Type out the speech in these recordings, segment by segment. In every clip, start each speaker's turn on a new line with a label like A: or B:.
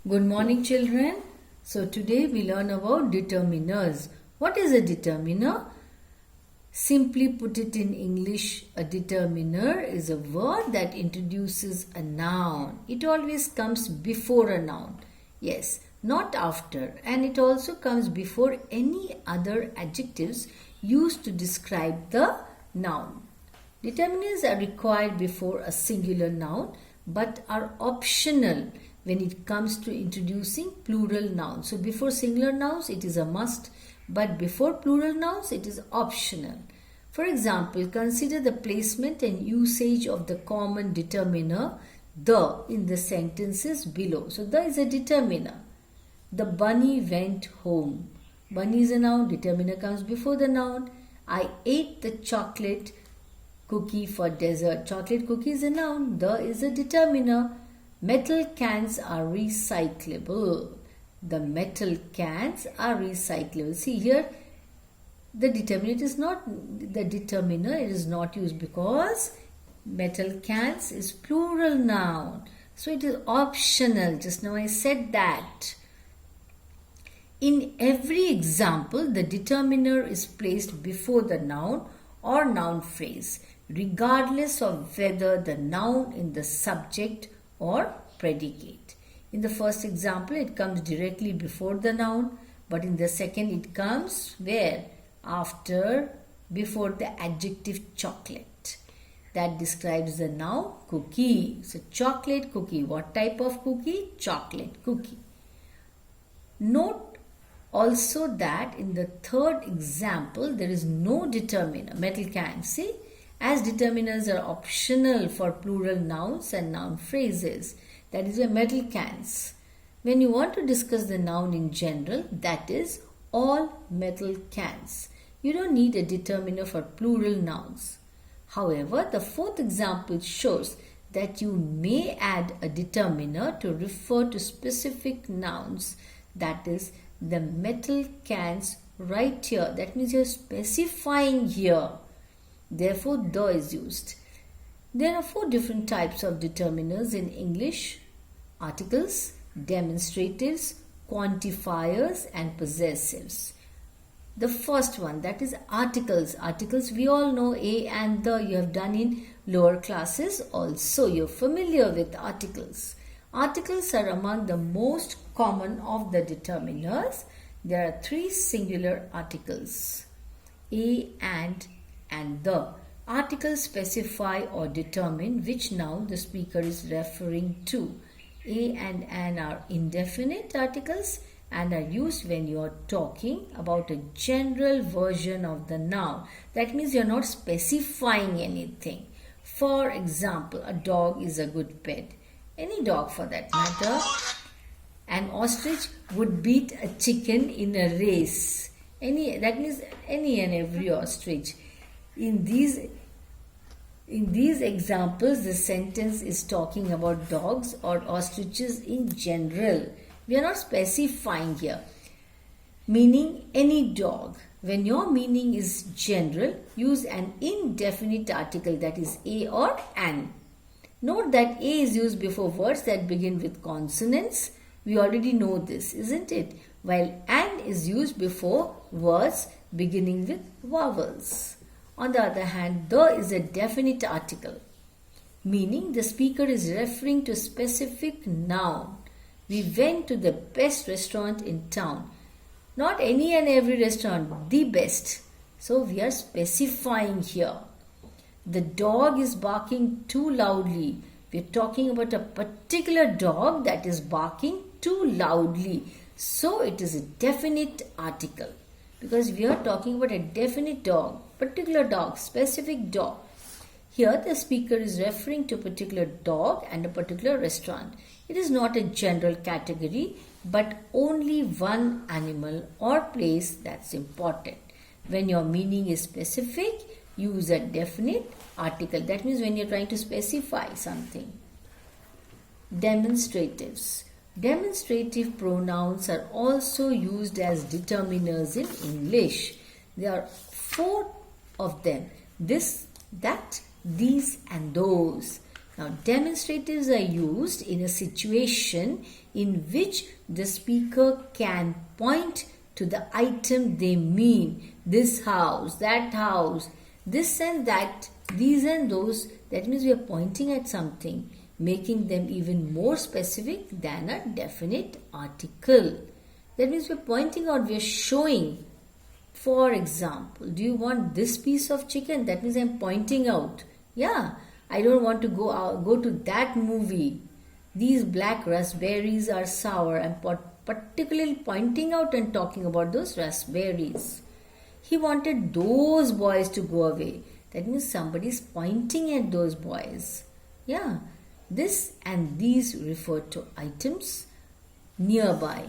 A: Good morning, children. So today we learn about determiners. What is a determiner? Simply put it in English, a determiner is a word that introduces a noun. It always comes before a noun. Yes, not after. And it also comes before any other adjectives used to describe the noun. Determiners are required before a singular noun but are optional when it comes to introducing plural nouns. So before singular nouns it is a must, but before plural nouns it is optional. For example, consider the placement and usage of the common determiner the in the sentences below. So the is a determiner. The bunny went home. Bunny is a noun, determiner comes before the noun. I ate the chocolate cookie for dessert. Chocolate cookie is a noun, the is a determiner. Metal cans are recyclable. The metal cans are recyclable. See here, the determiner is not the determiner. It is not used because metal cans is plural noun. So it is optional. Just now I said that. In every example, the determiner is placed before the noun or noun phrase, regardless of whether the noun in the subject or predicate. In the first example, it comes directly before the noun, but in the second, it comes where? After, before the adjective chocolate. That describes the noun cookie. So, chocolate cookie. What type of cookie? Chocolate cookie. Note also that in the third example, there is no determiner, metal can. See? As determiners are optional for plural nouns and noun phrases, that is why metal cans. When you want to discuss the noun in general, that is all metal cans. You don't need a determiner for plural nouns. However, the fourth example shows that you may add a determiner to refer to specific nouns, that is the metal cans right here. That means you're specifying here. Therefore, the is used. There are 4 different types of determiners in English: articles, demonstratives, quantifiers, and possessives. The first one, that is articles. Articles we all know, a and the, you have done in lower classes also. You're familiar with articles. Articles are among the most common of the determiners. There are 3 singular articles, a and the. Articles specify or determine which noun the speaker is referring to. A and an are indefinite articles and are used when you are talking about a general version of the noun. That means you are not specifying anything. For example, a dog is a good pet. Any dog for that matter. An ostrich would beat a chicken in a race. That means any and every ostrich. In these examples, the sentence is talking about dogs or ostriches in general. We are not specifying here. Meaning any dog. When your meaning is general, use an indefinite article, that is a or an. Note that a is used before words that begin with consonants. We already know this, isn't it? While an is used before words beginning with vowels. On the other hand, the is a definite article, meaning the speaker is referring to a specific noun. We went to the best restaurant in town. Not any and every restaurant, the best. So we are specifying here. The dog is barking too loudly. We are talking about a particular dog that is barking too loudly. So it is a definite article. Because we are talking about a definite dog, particular dog, specific dog. Here the speaker is referring to a particular dog and a particular restaurant. It is not a general category, but only one animal or place that's important. When your meaning is specific, use a definite article. That means when you're trying to specify something. Demonstratives. Demonstrative pronouns are also used as determiners in English. There are 4 of them. This, that, these and those. Now, demonstratives are used in a situation in which the speaker can point to the item they mean. This house, that house, this and that, these and those. That means we are pointing at something, making them even more specific than a definite article. That means we are pointing out, we are showing. For example, do you want this piece of chicken? That means I am pointing out. Yeah, I don't want to go to that movie. These black raspberries are sour. I'm particularly pointing out and talking about those raspberries. He wanted those boys to go away. That means somebody is pointing at those boys. Yeah, this and these refer to items nearby.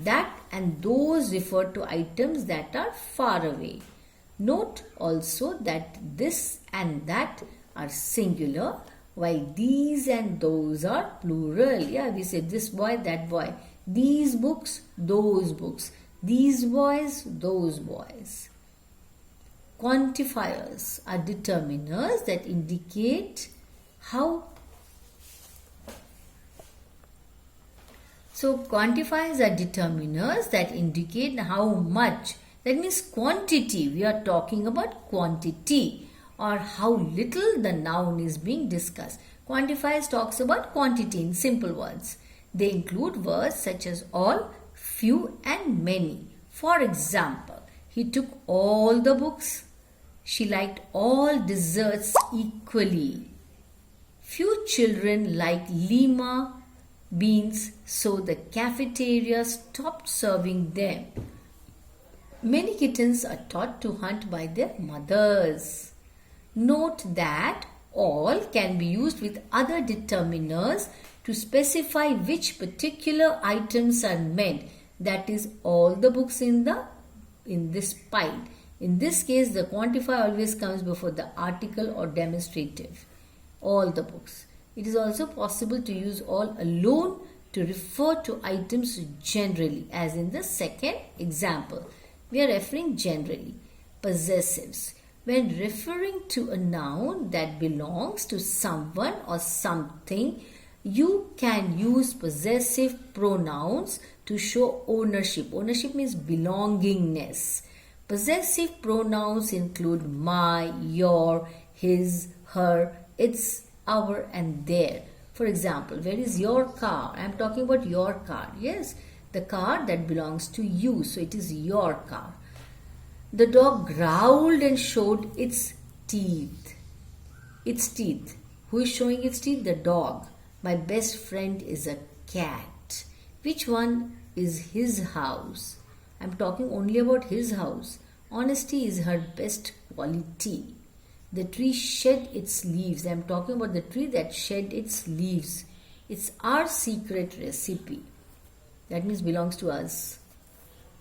A: That and those refer to items that are far away. Note also that this and that are singular, while these and those are plural. Yeah, we say this boy, that boy. These books, those books. These boys, those boys. Quantifiers are determiners that indicate how. So, quantifiers are determiners that indicate how much. That means quantity. We are talking about quantity, or how little the noun is being discussed. Quantifiers talks about quantity in simple words. They include words such as all, few and many. For example, he took all the books. She liked all desserts equally. Few children like lima beans, so the cafeteria stopped serving them. Many kittens are taught to hunt by their mothers. Note that all can be used with other determiners to specify which particular items are meant. That is, all the books in this pile. In this case, the quantifier always comes before the article or demonstrative. All the books. It is also possible to use all alone to refer to items generally, as in the second example. We are referring generally. Possessives. When referring to a noun that belongs to someone or something, you can use possessive pronouns to show ownership. Ownership means belongingness. Possessive pronouns include my, your, his, her, its, our and their. For example, where is your car? I am talking about your car. Yes, the car that belongs to you. So it is your car. The dog growled and showed its teeth. Its teeth. Who is showing its teeth? The dog. My best friend is a cat. Which one is his house? I am talking only about his house. Honesty is her best quality. The tree shed its leaves. I am talking about the tree that shed its leaves. It's our secret recipe. That means belongs to us.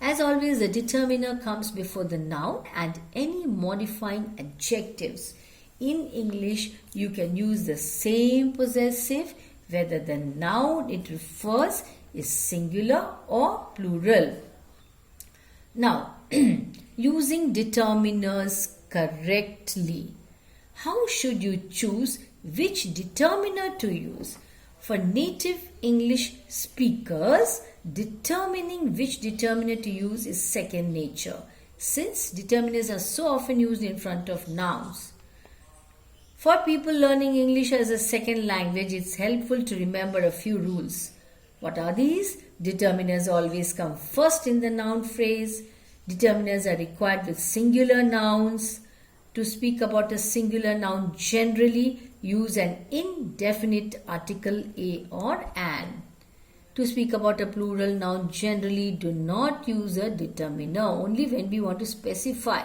A: As always, the determiner comes before the noun and any modifying adjectives. In English, you can use the same possessive whether the noun it refers is singular or plural. Now, using determiners correctly. How should you choose which determiner to use? For native English speakers, determining which determiner to use is second nature, since determiners are so often used in front of nouns. For people learning English as a second language, it's helpful to remember a few rules. What are these? Determiners always come first in the noun phrase. Determiners are required with singular nouns. To speak about a singular noun generally, use an indefinite article a or an. To speak about a plural noun generally, do not use a determiner. Only when we want to specify,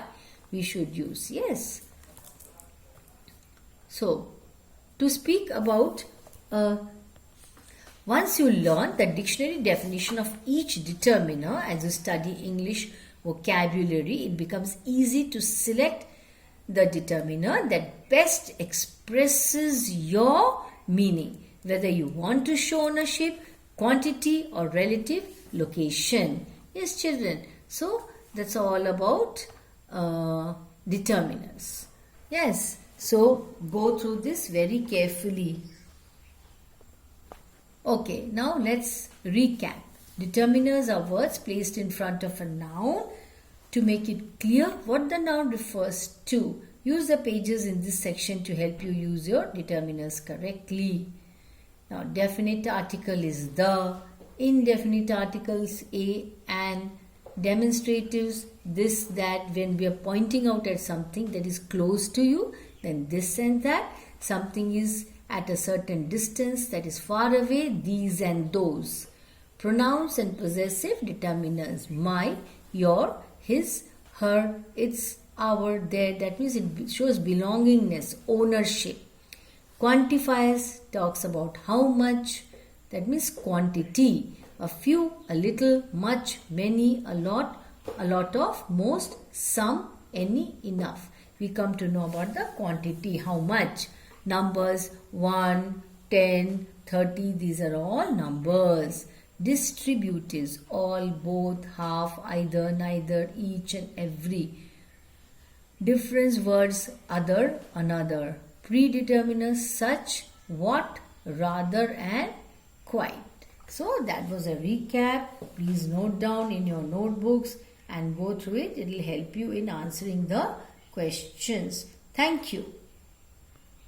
A: we should use. Yes. So, to speak about, once you learn the dictionary definition of each determiner as you study English vocabulary, it becomes easy to select the determiner that best expresses your meaning, whether you want to show ownership, quantity or relative location. Yes, children. So, that's all about determiners. Yes. So go through this very carefully. Okay, now let's recap. Determiners are words placed in front of a noun to make it clear what the noun refers to. Use the pages in this section to help you use your determiners correctly. Now, definite article is the, indefinite articles a, and, demonstratives this, that. When we are pointing out at something that is close to you, then this and that. Something is at a certain distance, that is far away, these and those. Pronouns and possessive determiners: my, your, his, her, its, our, their. That means it shows belongingness, ownership. Quantifiers talks about how much, that means quantity. A few, a little, much, many, a lot of, most, some, any, enough. We come to know about the quantity, how much. Numbers 1, 10, 30, these are all numbers. Distributives: all, both, half, either, neither, each and every. Difference words: other, another. Predeterminers: such, what, rather, and quite. So that was a recap. Please note down in your notebooks and go through it. It will help you in answering the questions. Thank you.